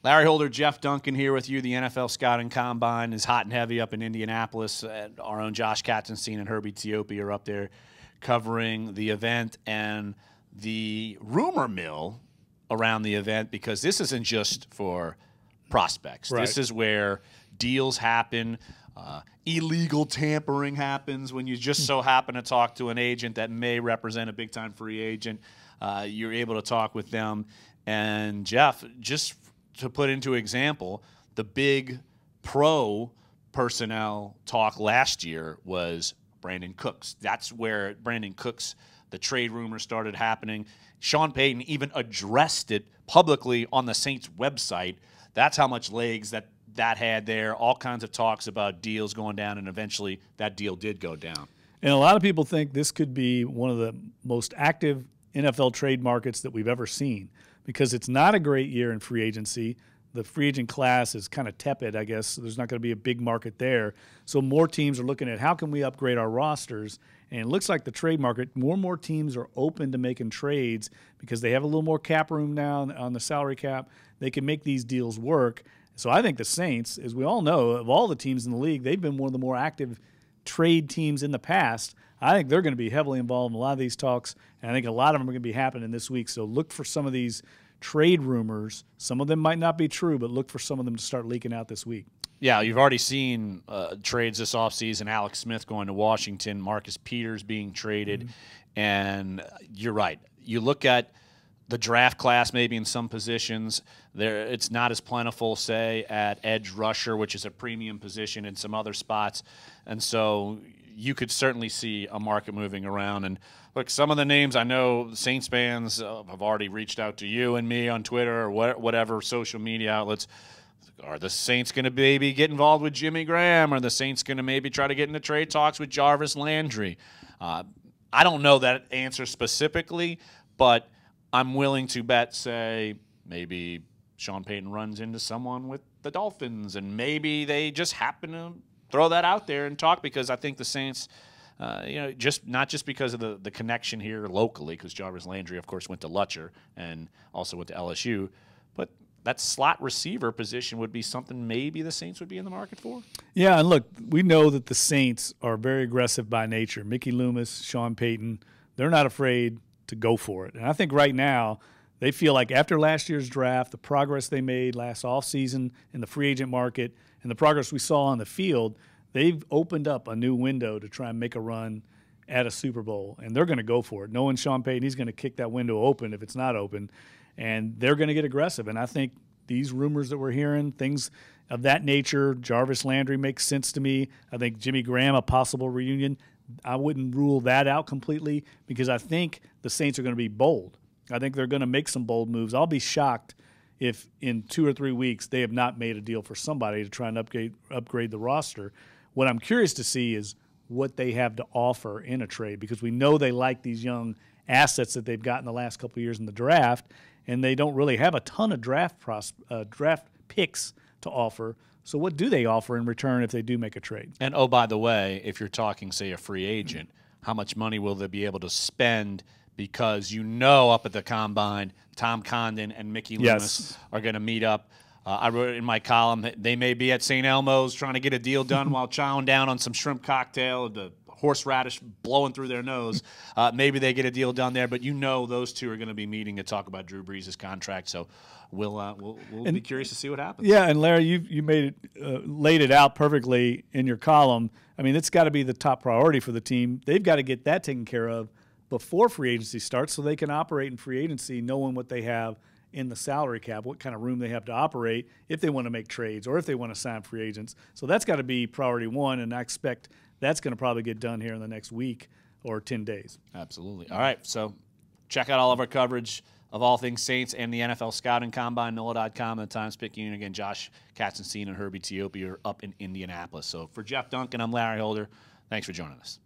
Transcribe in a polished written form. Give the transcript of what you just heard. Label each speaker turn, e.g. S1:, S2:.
S1: Larry Holder, Jeff Duncan here with you. The NFL Scouting Combine is hot and heavy up in Indianapolis. Our own Josh Katzenstein and Herbie Teope are up there covering the event and the rumor mill around the event, because this isn't just for prospects.
S2: Right.
S1: This is where deals happen. Illegal tampering happens when you just so happen to talk to an agent that may represent a big-time free agent. You're able to talk with them. And, Jeff, just to put into example, the big pro personnel talk last year was Brandon Cooks. That's where Brandon Cooks, the trade rumors started happening. Sean Payton even addressed it publicly on the Saints website. That's how much legs that had there. All kinds of talks about deals going down, and eventually that deal did go down.
S2: And a lot of people think this could be one of the most active NFL trade markets that we've ever seen, because it's not a great year in free agency. The free agent class is kind of tepid, I guess. So there's not going to be a big market there. So more teams are looking at how can we upgrade our rosters. And it looks like the trade market, more and more teams are open to making trades because they have a little more cap room now on the salary cap. They can make these deals work. So I think the Saints, as we all know, of all the teams in the league, they've been one of the more active trade teams in the past. I think they're going to be heavily involved in a lot of these talks, and I think a lot of them are going to be happening this week. So look for some of these trade rumors. Some of them might not be true, but look for some of them to start leaking out this week.
S1: Yeah, you've already seen trades this offseason. Alex Smith going to Washington, Marcus Peters being traded, and you're right. You look at the draft class maybe in some positions. It's not as plentiful, say, at edge rusher, which is a premium position in some other spots. And so you could certainly see a market moving around. And look, some of the names I know Saints fans have already reached out to you and me on Twitter or whatever social media outlets. Are the Saints going to maybe get involved with Jimmy Graham? Are the Saints going to maybe try to get into trade talks with Jarvis Landry? I don't know that answer specifically, but I'm willing to bet, say, maybe Sean Payton runs into someone with the Dolphins, and maybe they just happen to throw that out there and talk, because I think the Saints, not just because of the connection here locally, because Jarvis Landry, of course, went to Lutcher and also went to LSU, but that slot receiver position would be something maybe the Saints would be in the market for.
S2: Yeah, and look, we know that the Saints are very aggressive by nature. Mickey Loomis, Sean Payton, they're not afraid to go for it. And I think right now they feel like after last year's draft, the progress they made last offseason in the free agent market and the progress we saw on the field, they've opened up a new window to try and make a run at a Super Bowl, and they're going to go for it. Knowing Sean Payton, he's going to kick that window open if it's not open, and they're going to get aggressive. And I think these rumors that we're hearing, things of that nature, Jarvis Landry makes sense to me. I think Jimmy Graham, a possible reunion, I wouldn't rule that out completely, because I think the Saints are going to be bold. I think they're going to make some bold moves. I'll be shocked if in 2 or 3 weeks they have not made a deal for somebody to try and upgrade the roster. What I'm curious to see is what they have to offer in a trade, because we know they like these young assets that they've gotten the last couple of years in the draft, and they don't really have a ton of draft picks to offer. So what do they offer in return if they do make a trade?
S1: And, oh, by the way, if you're talking, say, a free agent, how much money will they be able to spend? Because up at the Combine, Tom Condon and Mickey Loomis are going to meet up. I wrote in my column, they may be at St. Elmo's trying to get a deal done while chowing down on some shrimp cocktail, the horseradish blowing through their nose. Maybe they get a deal done there, but those two are going to be meeting to talk about Drew Brees' contract. So we'll be curious to see what happens.
S2: Yeah, and Larry, you made it laid it out perfectly in your column. I mean, it's got to be the top priority for the team. They've got to get that taken care of before free agency starts, so they can operate in free agency knowing what they have in the salary cap, what kind of room they have to operate if they want to make trades or if they want to sign free agents. So that's got to be priority one, and I expect that's going to probably get done here in the next week or 10 days.
S1: Absolutely. All right, so check out all of our coverage of all things Saints and the NFL Scouting Combine, NOLA.com and the Times-Picayune. Again, Josh Katzenstein and Herbie Teope are up in Indianapolis. So for Jeff Duncan, I'm Larry Holder. Thanks for joining us.